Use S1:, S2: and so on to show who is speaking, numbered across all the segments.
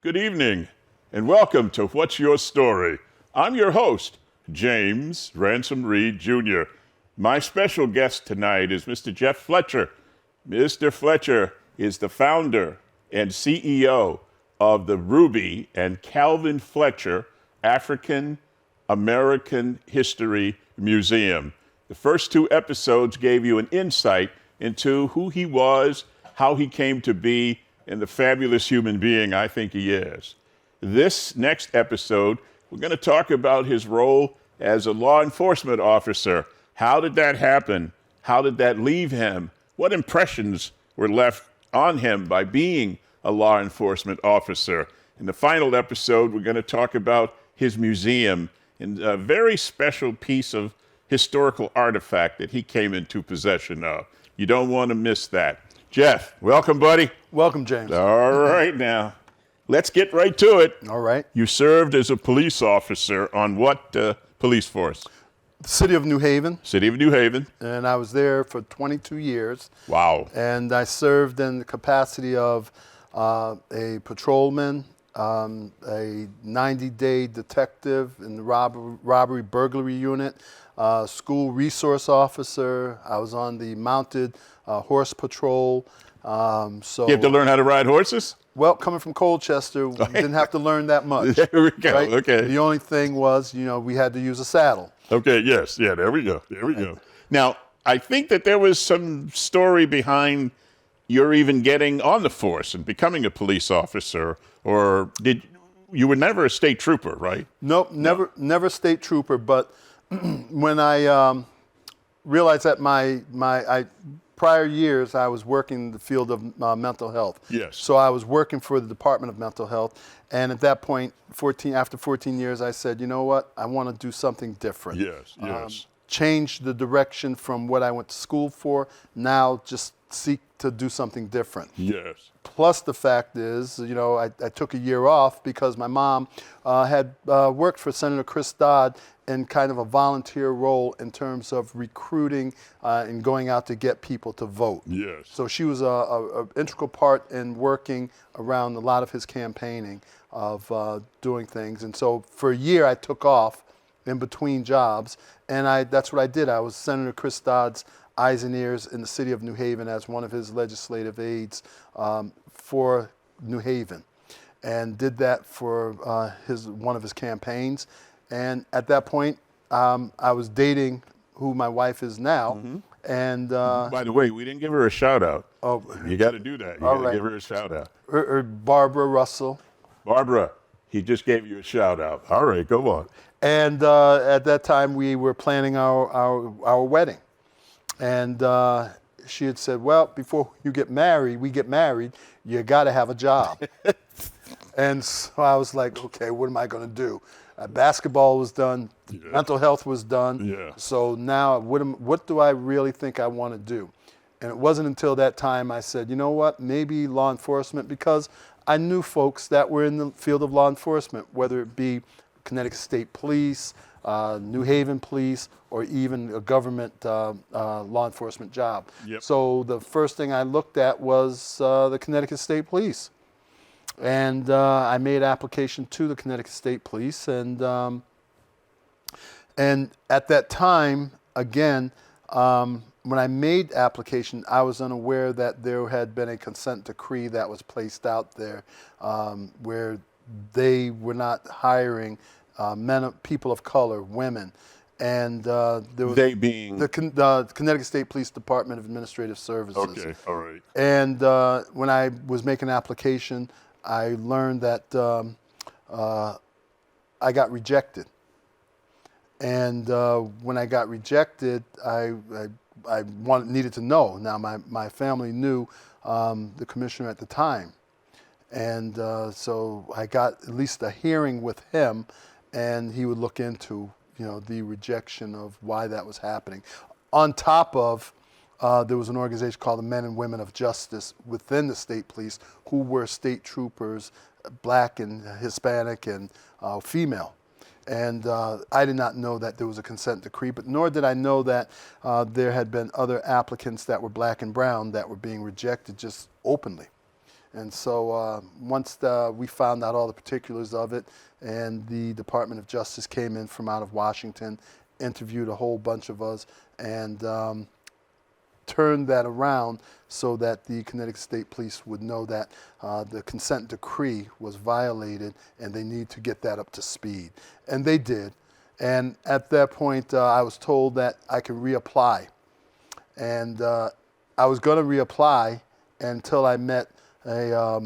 S1: Good evening, and welcome to What's Your Story? I'm your host, James Ransom Reed Jr. My special guest tonight is Mr. Jeff Fletcher. Mr. Fletcher is the founder and CEO of the Ruby and Calvin Fletcher African American History Museum. The first two episodes gave you an insight into who he was, how he came to be, and the fabulous human being I think he is. This next episode, we're going to talk about his role as a law enforcement officer. How did that happen? How did that leave him? What impressions were left on him by being a law enforcement officer? In the final episode, we're going to talk about his museum and a very special piece of historical artifact that he came into possession of. You don't want to miss that. Jeff, welcome, buddy.
S2: Welcome, James.
S1: All right, now, let's get right to it.
S2: All right.
S1: You served as a police officer on what police force?
S2: The city of New Haven.
S1: City of New Haven.
S2: And I was there for 22 years.
S1: Wow.
S2: And I served in the capacity of a patrolman, a 90-day detective in the robbery burglary unit, school resource officer. I was on the mounted horse patrol. So
S1: You have to learn how to ride horses?
S2: Well, coming from Colchester, we didn't have to learn that much.
S1: There we go.
S2: Right?
S1: Okay.
S2: The only thing was, we had to use a saddle.
S1: Okay, yes. Yeah, there we go. There we go. Now, I think that there was some story behind your even getting on the force and becoming a police officer, or you were never a state trooper, right?
S2: Nope, never state trooper, but when I realized that my prior years, I was working in the field of mental health.
S1: Yes.
S2: So I was working for the Department of Mental Health. And at that point, after 14 years, I said, you know what? I want to do something different.
S1: Yes.
S2: Change the direction from what I went to school for. Now just seek to do something different.
S1: Yes.
S2: Plus the fact is, I took a year off because my mom had worked for Senator Chris Dodd in kind of a volunteer role in terms of recruiting and going out to get people to vote.
S1: Yes.
S2: So she was an integral part in working around a lot of his campaigning of doing things. And so for a year I took off in between jobs, and that's what I did. I was Senator Chris Dodd's eyes and ears in the city of New Haven as one of his legislative aides for New Haven, and did that for one of his campaigns. And at that point, I was dating who my wife is now. Mm-hmm. And
S1: by the way, we didn't give her a shout out.
S2: Oh,
S1: you got to do that. You got to give her a shout out.
S2: Barbara Russell.
S1: Barbara, he just gave you a shout out. All right, go on.
S2: And at that time, we were planning our wedding. And she had said, well, before we get married, you got to have a job. And so I was like, okay, what am I going to do? Basketball was done. Yeah. Mental health was done.
S1: Yeah.
S2: So now what do I really think I want to do? And it wasn't until that time I said, you know what, maybe law enforcement, because I knew folks that were in the field of law enforcement, whether it be Connecticut State Police, New Haven Police, or even a government law enforcement job.
S1: Yep.
S2: So the first thing I looked at was the Connecticut State Police. And I made application to the Connecticut State Police. And at that time, again, when I made application, I was unaware that there had been a consent decree that was placed out there where they were not hiring people of color, women. And there was
S1: they being
S2: the Connecticut State Police Department of Administrative Services.
S1: Okay, all right.
S2: And when I was making an application, I learned that I got rejected. And when I got rejected, I needed to know. Now, my family knew the commissioner at the time. And so I got at least a hearing with him, and he would look into, the rejection of why that was happening. On top of, there was an organization called the Men and Women of Justice within the state police who were state troopers, black and Hispanic and female. And I did not know that there was a consent decree, but nor did I know that there had been other applicants that were black and brown that were being rejected just openly. And so once we found out all the particulars of it, and the Department of Justice came in from out of Washington, interviewed a whole bunch of us, and turned that around so that the Connecticut State Police would know that the consent decree was violated and they need to get that up to speed. And they did. And at that point, I was told that I could reapply. And I was going to reapply until I met a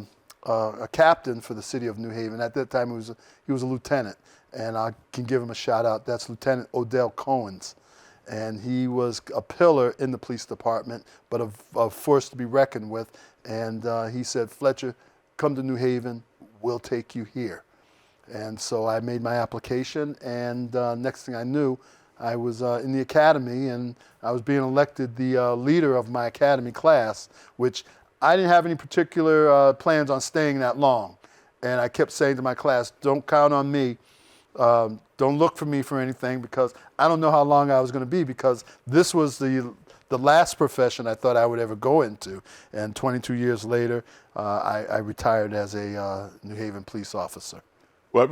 S2: captain for the city of New Haven. At that time, he was a lieutenant, and I can give him a shout out. That's Lieutenant Odell Cohens. And he was a pillar in the police department, but a force to be reckoned with. And he said, Fletcher, come to New Haven, we'll take you here. And so I made my application, and next thing I knew, I was in the academy, and I was being elected the leader of my academy class, which I didn't have any particular plans on staying that long. And I kept saying to my class, don't count on me. Don't look for me for anything, because I don't know how long I was going to be, because this was the last profession I thought I would ever go into. And 22 years later, I retired as a New Haven police officer.
S1: What,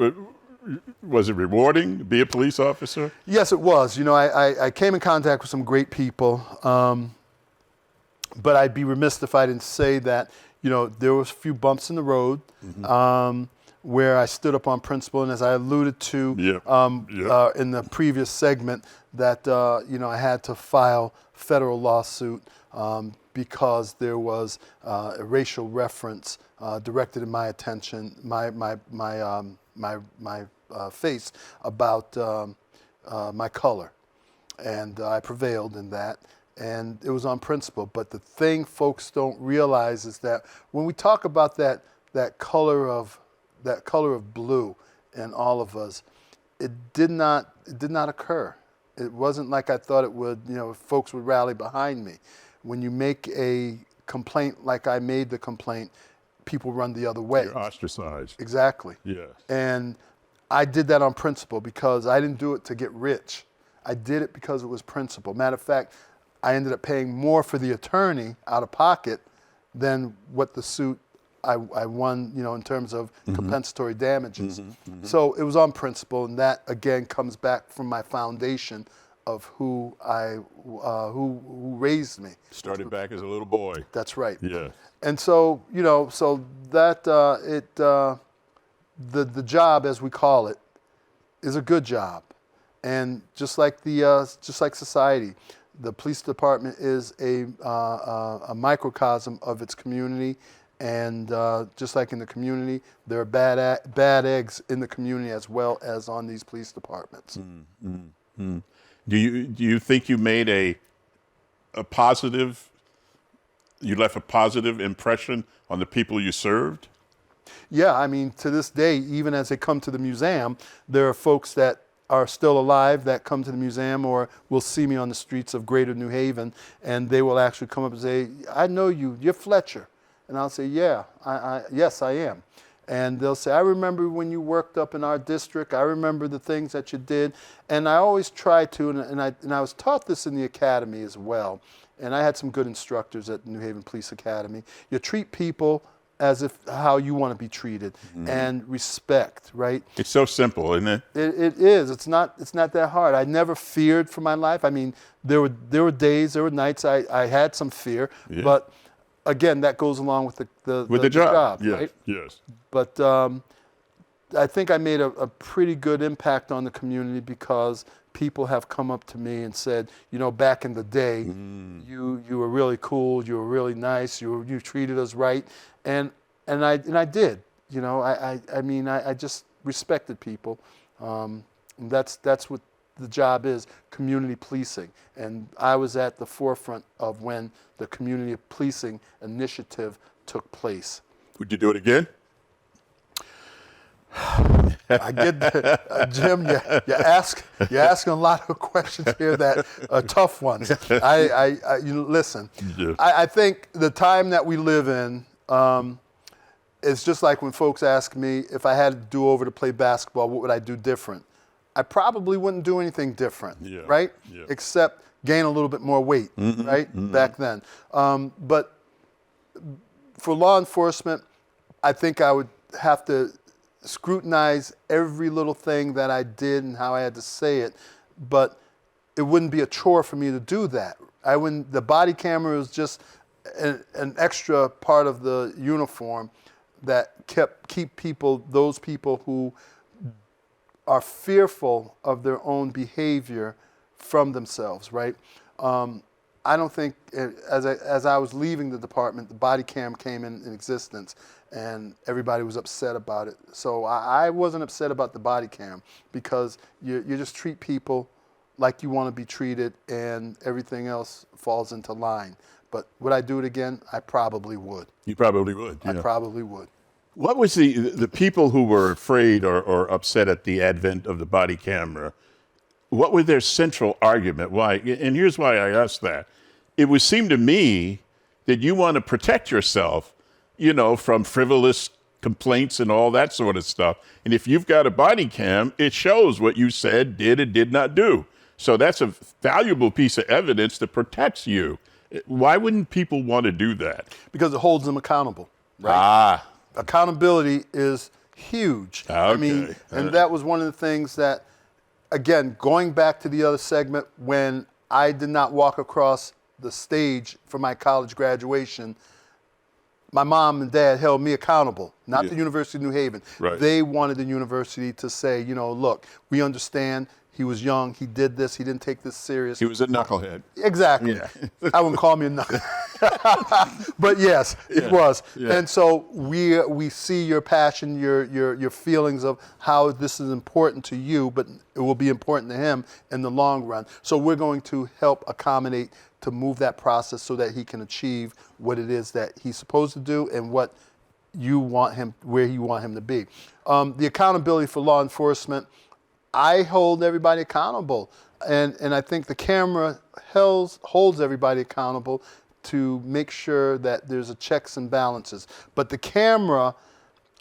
S1: was it rewarding to be a police officer?
S2: Yes, it was. I came in contact with some great people, but I'd be remiss if I didn't say that, there was a few bumps in the road. Mm-hmm. Where I stood up on principle, and as I alluded to in the previous segment, that I had to file federal lawsuit because there was a racial reference directed in my attention, my face about my color, and I prevailed in that, and it was on principle. But the thing folks don't realize is that when we talk about that color of blue in all of us, it did not occur. It wasn't like I thought it would, folks would rally behind me. When you make a complaint like I made the complaint, people run the other way.
S1: You're ostracized.
S2: Exactly.
S1: Yes.
S2: And I did that on principle, because I didn't do it to get rich. I did it because it was principle. Matter of fact, I ended up paying more for the attorney out of pocket than what the suit I won, in terms of compensatory damages. Mm-hmm, mm-hmm. So it was on principle, and that again comes back from my foundation of who raised me.
S1: Started back as a little boy.
S2: That's right.
S1: Yeah.
S2: And so so that the job, as we call it, is a good job, and just like society, the police department is a microcosm of its community. And just like in the community, there are bad eggs in the community as well as on these police departments.
S1: Mm-hmm. Do you think you made a positive? You left a positive impression on the people you served?
S2: Yeah, I mean, to this day, even as they come to the museum, there are folks that are still alive that come to the museum or will see me on the streets of Greater New Haven, and they will actually come up and say, "I know you. You're Fletcher." And I'll say, "Yeah, yes, I am." And they'll say, "I remember when you worked up in our district. I remember the things that you did." And I always try to, and I was taught this in the academy as well. And I had some good instructors at the New Haven Police Academy. You treat people as if how you want to be treated, and respect, right?
S1: It's so simple, isn't it?
S2: It is. It's not that hard. I never feared for my life. I mean, there were days, there were nights I had some fear, but again, that goes along with the job,
S1: yes,
S2: right?
S1: Yes.
S2: But I think I made a pretty good impact on the community, because people have come up to me and said, back in the day, you were really cool, you were really nice, you treated us right, and I did. I mean I just respected people. That's what the job is community policing. And I was at the forefront of when the community policing initiative took place.
S1: Would you do it again?
S2: I get that, Jim. You're asking a lot of questions here that are tough ones. Listen.
S1: Yeah.
S2: I think the time that we live in, it's just like when folks ask me if I had to do over to play basketball, what would I do different? I probably wouldn't do anything different, right?
S1: Yeah.
S2: Except gain a little bit more weight, right? Back then. But for law enforcement, I think I would have to scrutinize every little thing that I did and how I had to say it, but it wouldn't be a chore for me to do that. The body camera was just an extra part of the uniform that keep those people who are fearful of their own behavior from themselves, right? I don't think, as I was leaving the department, the body cam came in existence and everybody was upset about it. So I wasn't upset about the body cam because you just treat people like you want to be treated and everything else falls into line. But would I do it again? I probably would.
S1: You probably would.
S2: I probably would.
S1: What was the people who were afraid or upset at the advent of the body camera? What was their central argument? Why? And here's why I asked that. It would seem to me that you want to protect yourself, from frivolous complaints and all that sort of stuff. And if you've got a body cam, it shows what you said, did, and did not do. So that's a valuable piece of evidence that protects you. Why wouldn't people want to do that?
S2: Because it holds them accountable, right? Accountability is huge.
S1: Okay.
S2: And that was one of the things that, again, going back to the other segment, when I did not walk across the stage for my college graduation, my mom and dad held me accountable, not the University of New Haven.
S1: Right.
S2: They wanted the university to say, look, we understand he was young, he did this, he didn't take this serious.
S1: He was a knucklehead.
S2: Exactly.
S1: Yeah.
S2: I wouldn't call me a knucklehead. But yes, it was.
S1: Yeah.
S2: And so we see your passion, your feelings of how this is important to you, but it will be important to him in the long run. So we're going to help accommodate to move that process so that he can achieve what it is that he's supposed to do and what you want him, where you want him to be. The accountability for law enforcement, I hold everybody accountable. And I think the camera holds everybody accountable to make sure that there's a checks and balances. But the camera,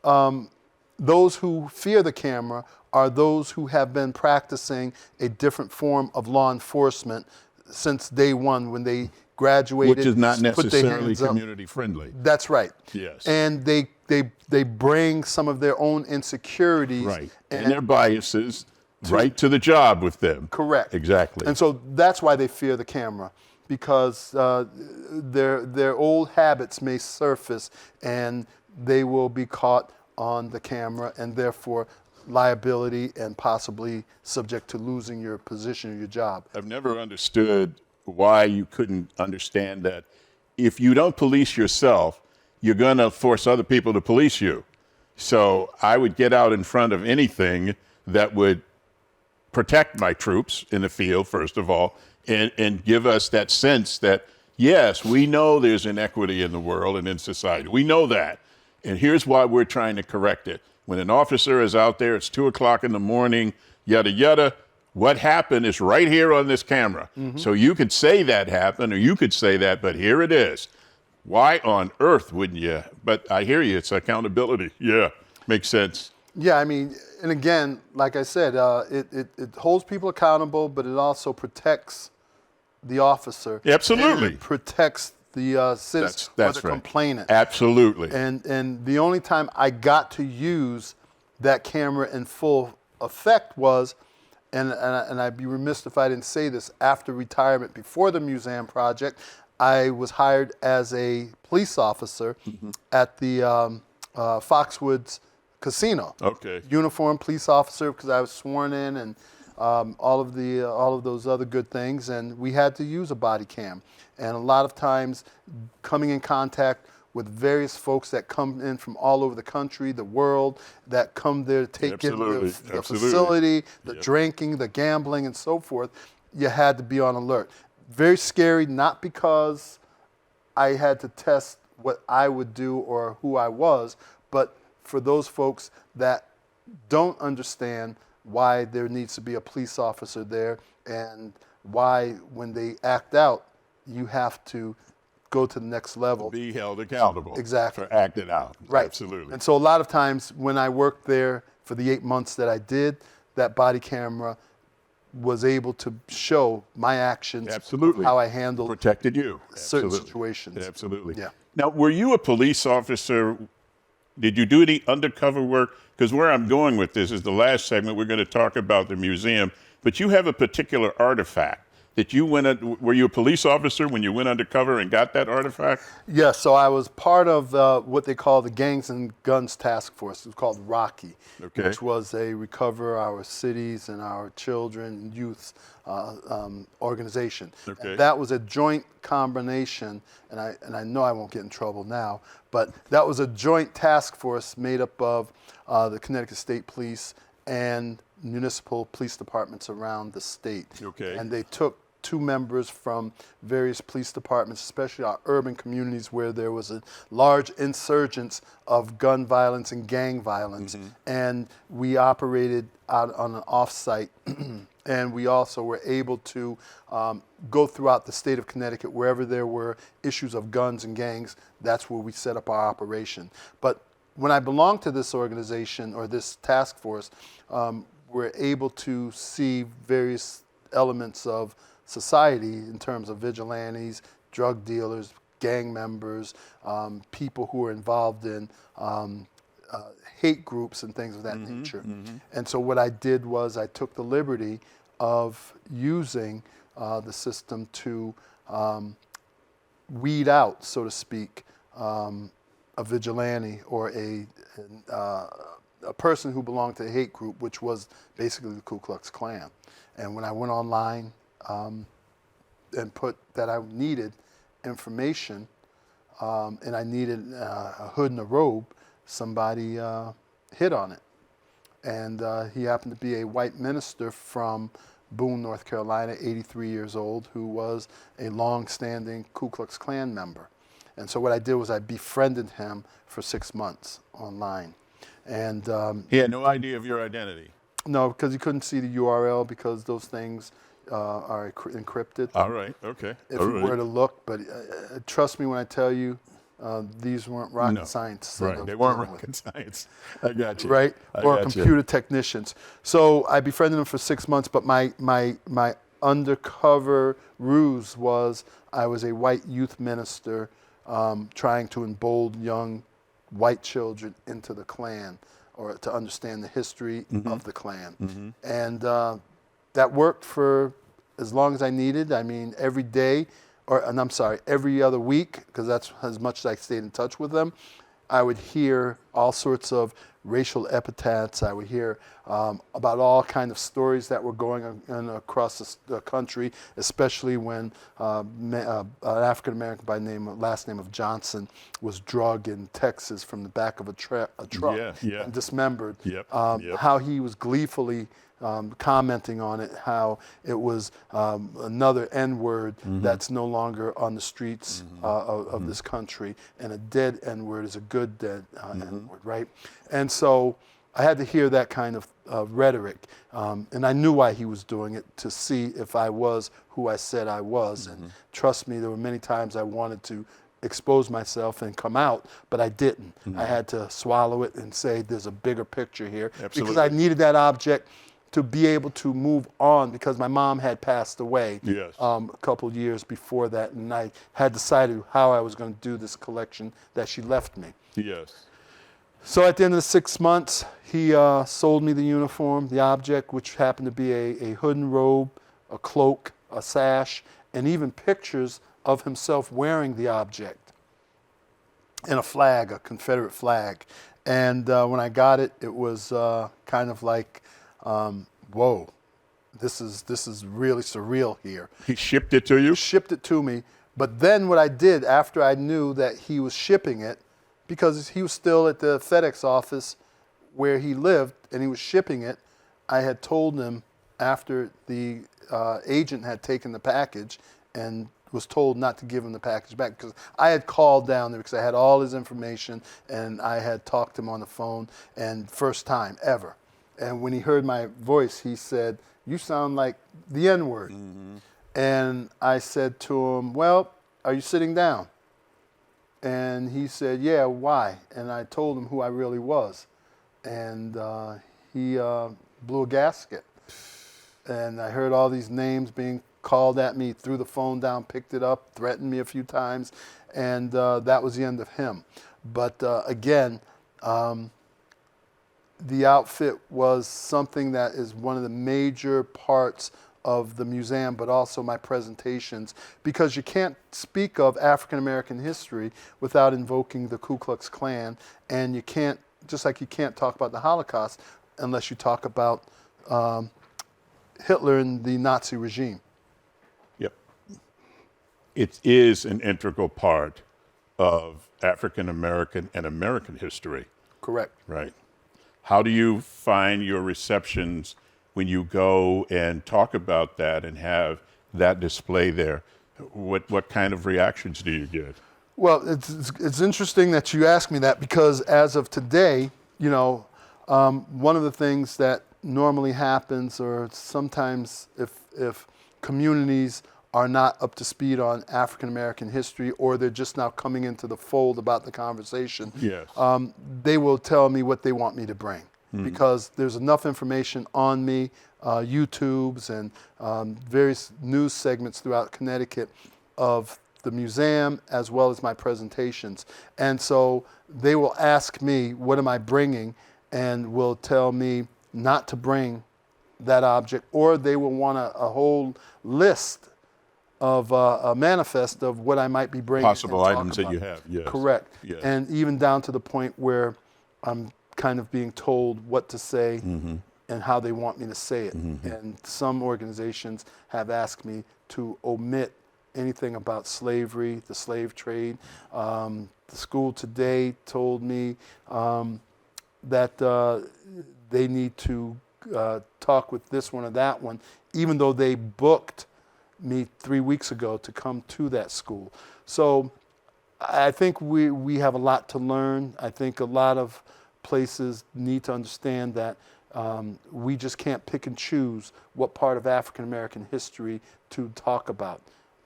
S2: those who fear the camera are those who have been practicing a different form of law enforcement since day one when they graduated.
S1: Which is not
S2: put their
S1: necessarily
S2: hands up.
S1: community friendly.
S2: That's right.
S1: Yes.
S2: And they bring some of their own insecurities.
S1: Right. And their biases right to the job with them.
S2: Correct.
S1: Exactly.
S2: And so that's why they fear the camera, because their old habits may surface and they will be caught on the camera and therefore liability and possibly subject to losing your position or your job.
S1: I've never understood why you couldn't understand that if you don't police yourself, you're going to force other people to police you. So I would get out in front of anything that would protect my troops in the field, first of all, and give us that sense that, yes, we know there's inequity in the world and in society. We know that. And here's why we're trying to correct it. When an officer is out there, it's 2 o'clock in the morning, yada, yada. What happened is right here on this camera. Mm-hmm. So you could say that happened, or you could say that, but here it is. Why on earth wouldn't you? But I hear you, it's accountability. Yeah, makes sense.
S2: Yeah, and again, like I said, it holds people accountable, but it also protects the officer.
S1: Absolutely.
S2: And it protects the citizen or the complainant.
S1: Absolutely.
S2: And the only time I got to use that camera in full effect was, and I'd be remiss if I didn't say this, after retirement, before the museum project, I was hired as a police officer at the Foxwoods Casino.
S1: Okay.
S2: Uniformed police officer, because I was sworn in and all of those other good things, and we had to use a body cam. And a lot of times coming in contact with various folks that come in from all over the country, the world, that come there to take in the facility, the drinking, the gambling, and so forth. You had to be on alert. Very scary, not because I had to test what I would do or who I was, but for those folks that don't understand why there needs to be a police officer there and why when they act out, you have to go to the next level.
S1: Be held accountable.
S2: Exactly.
S1: For acting out.
S2: Right.
S1: Absolutely.
S2: And so a lot of times when I worked there for the 8 months that I did, that body camera was able to show my actions,
S1: Absolutely.
S2: how I handled
S1: Protected you.
S2: certain
S1: Absolutely.
S2: situations.
S1: Absolutely.
S2: Yeah.
S1: Now, were you a police officer? Did you do any undercover work? Because where I'm going with this is the last segment. We're going to talk about the museum, but you have a particular artifact that you went. Were you a police officer when you went undercover and got that artifact?
S2: Yes, so I was part of what they call the Gangs and Guns Task Force. It was called Rocky, which was a Recover Our Cities and Our Children and Youth organization.
S1: Okay.
S2: And that was a joint combination, and I know I won't get in trouble now, but that was a joint task force made up of the Connecticut State Police and municipal police departments around the state.
S1: Okay.
S2: And they took 2 members from various police departments, especially our urban communities where there was a large insurgence of gun violence and gang violence. And we operated out on an off-site. And we also were able to go throughout the state of Connecticut wherever there were issues of guns and gangs. That's where we set up our operation. But when I belonged to this organization or this task force, we're able to see various elements of society in terms of vigilantes, drug dealers, gang members, people who are involved in hate groups and things of that nature. And so what I did was I took the liberty of using the system to weed out, so to speak, a vigilante or a person who belonged to a hate group, which was basically the Ku Klux Klan. And when I went online and put that I needed information and I needed a hood and a robe, somebody hit on it. And he happened to be a white minister from Boone, North Carolina, 83 years old, who was a long-standing Ku Klux Klan member. And so what I did was I befriended him for 6 months online. And
S1: he had no idea of your identity.
S2: No, because he couldn't see the URL because those things are encrypted.
S1: All right. Okay.
S2: If you were to look, but trust me when I tell you, these weren't rocket science.
S1: Right. They weren't rocket science. I got you.
S2: Right. Or computer technicians. So I befriended him for 6 months, but my undercover ruse was I was a white youth minister trying to embolden young white children into the Klan or to understand the history of the Klan. And that worked for as long as I needed. I mean, every day, every other week, because that's as much as I stayed in touch with them, I would hear all sorts of racial epithets. I would hear about all kinds of stories that were going on across the country, especially when an African American by last name of Johnson was drugged in Texas from the back of a truck and dismembered. How he was gleefully commenting on it, how it was another N-word that's no longer on the streets of this country, and a dead N-word is a good dead N-word, right? And so I had to hear that kind of rhetoric, and I knew why he was doing it, to see if I was who I said I was. And trust me, there were many times I wanted to expose myself and come out, but I didn't. I had to swallow it and say there's a bigger picture here. Because I needed that object to be able to move on, because my mom had passed away a couple years before that, and I had decided how I was going to do this collection that she left me. So at the end of the 6 months, he sold me the uniform, the object, which happened to be a hood and robe, a cloak, a sash, and even pictures of himself wearing the object, and a flag, a Confederate flag. And when I got it, it was kind of like, whoa, this is really surreal here.
S1: He shipped it to you?
S2: Shipped it to me, But then what I did after I knew that he was shipping it, because he was still at the FedEx office where he lived and he was shipping it, I had told him after the agent had taken the package and was told not to give him the package back, because I had called down there because I had all his information and I had talked to him on the phone, and first time ever. And when he heard my voice, he said, "You sound like the N-word." Mm-hmm. And I said to him, "Well, are you sitting down?" And he said, "Yeah, why?" And I told him who I really was. And he blew a gasket. And I heard all these names being called at me, threw the phone down, picked it up, threatened me a few times, and that was the end of him. But again, the outfit was something that is one of the major parts of the museum, but also my presentations, because you can't speak of African American history without invoking the Ku Klux Klan, and you can't, just like you can't talk about the Holocaust unless you talk about Hitler and the Nazi regime.
S1: Yep. It is an integral part of African American and American history.
S2: Correct.
S1: Right. How do you find your receptions when you go and talk about that and have that display there? What kind of reactions do you get?
S2: Well, it's interesting that you ask me that, because as of today, you know, one of the things that normally happens, or sometimes if communities are not up to speed on African American history, or they're just now coming into the fold about the conversation,
S1: yes.
S2: They will tell me what they want me to bring, because there's enough information on me, YouTubes and various news segments throughout Connecticut of the museum as well as my presentations. And so they will ask me, what am I bringing? And will tell me not to bring that object, or they will want a whole list of a manifest of what I might be bringing.
S1: Possible items that you have, yes.
S2: Correct.
S1: Yes.
S2: And even down to the point where I'm kind of being told what to say and how they want me to say it. And some organizations have asked me to omit anything about slavery, the slave trade. The school today told me that they need to talk with this one or that one, even though they booked me 3 weeks ago to come to that school. So I think we have a lot to learn. I think a lot of places need to understand that we just can't pick and choose what part of African American history to talk about.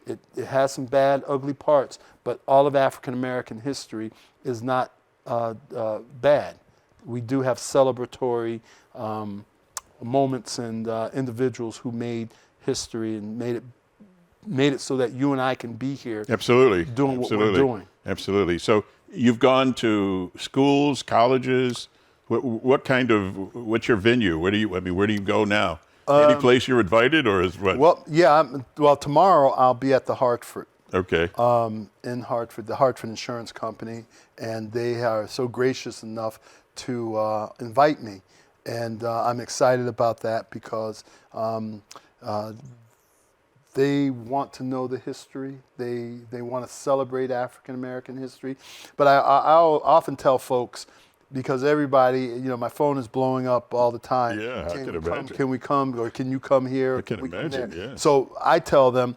S2: It has some bad, ugly parts, but all of African American history is not bad. We do have celebratory moments and individuals who made history and made it so that you and I can be here.
S1: Absolutely.
S2: Doing what we're doing.
S1: Absolutely. So you've gone to schools, colleges. What's your venue? Where do you go now? Any place you're invited, or is what?
S2: Well, yeah. Well, tomorrow I'll be at the Hartford.
S1: Okay.
S2: In Hartford, the Hartford Insurance Company, and they are so gracious enough to invite me, and I'm excited about that because they want to know the history. They want to celebrate African American history, but I'll often tell folks, because everybody, you know, my phone is blowing up all the time.
S1: Yeah, I can imagine.
S2: Can we come, or can you come here?
S1: I can imagine, yeah.
S2: So I tell them,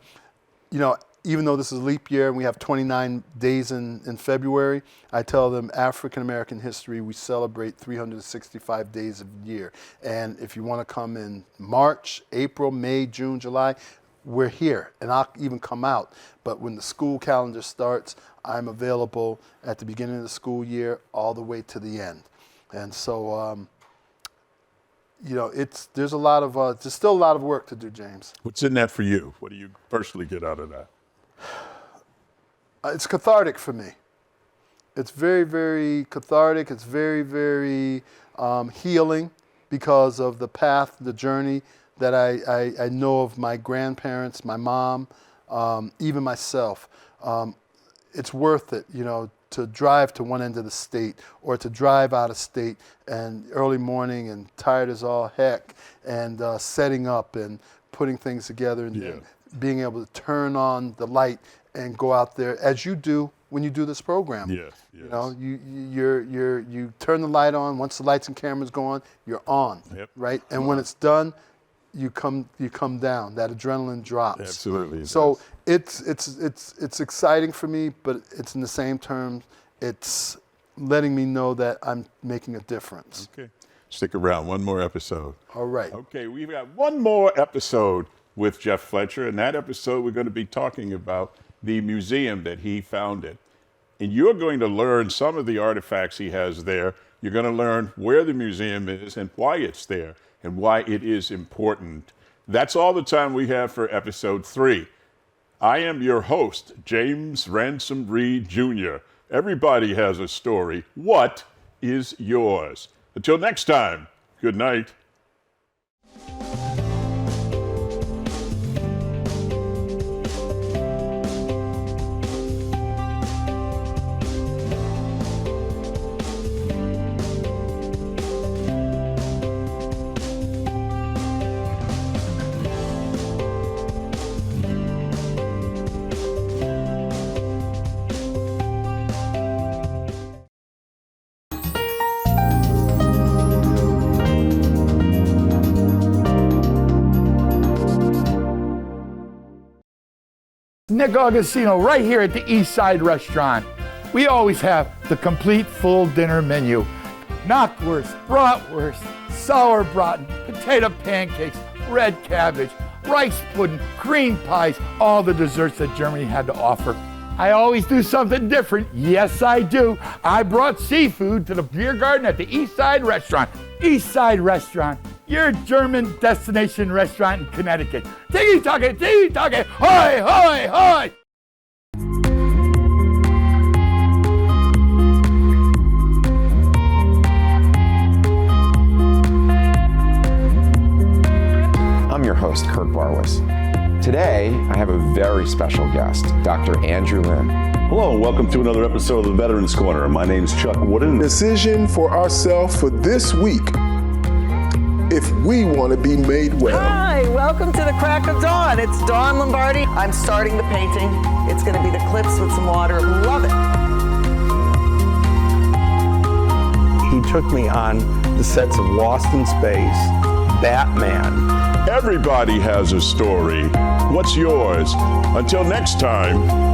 S2: you know, even though this is leap year and we have 29 days in February, I tell them African American history, we celebrate 365 days a year. And if you want to come in March, April, May, June, July, we're here, and I'll even come out. But when the school calendar starts, I'm available at the beginning of the school year all the way to the end. And so, you know, there's still a lot of work to do, James.
S1: What's in that for you? What do you personally get out of that?
S2: It's cathartic for me. It's very, very cathartic. It's very, very healing because of the path, the journey that I know of my grandparents, my mom, even myself. It's worth it, you know, to drive to one end of the state or to drive out of state and early morning and tired as all heck, and setting up and putting things together and then being able to turn on the light and go out there as you do when you do this program.
S1: Yes.
S2: You know, you turn the light on. Once the lights and cameras go on, you're on.
S1: Yep.
S2: Right. And when it's done, you come down. That adrenaline drops.
S1: Absolutely.
S2: So it's exciting for me, but it's in the same terms, it's letting me know that I'm making a difference.
S1: Okay. Stick around. One more episode.
S2: All right.
S1: Okay, we've got one more episode with Jeff Fletcher. In that episode, we're going to be talking about the museum that he founded. And you're going to learn some of the artifacts he has there. You're going to learn where the museum is and why it's there and why it is important. That's all the time we have for episode 3. I am your host, James Ransom Reed Jr. Everybody has a story. What is yours? Until next time, good night.
S3: Nick Augustino right here at the East Side Restaurant. We always have the complete full dinner menu. Knockwurst, bratwurst, sauerbraten, potato pancakes, red cabbage, rice pudding, cream pies, all the desserts that Germany had to offer. I always do something different. Yes, I do. I brought seafood to the beer garden at the East Side Restaurant. East Side Restaurant, your German destination restaurant in Connecticut. Tiki-taka, tiki-taka, hoi, hoi, hoi!
S4: I'm your host, Kurt Barwis. Today, I have a very special guest, Dr. Andrew Lin.
S5: Hello, and welcome to another episode of the Veterans Corner. My name's Chuck Wooden.
S6: Decision for ourselves for this week, if we want to be made well.
S7: Hi, welcome to the Crack of Dawn. It's Dawn Lombardi. I'm starting the painting. It's going to be the clips with some water. Love it.
S8: He took me on the sets of Lost in Space, Batman.
S1: Everybody has a story. What's yours? Until next time,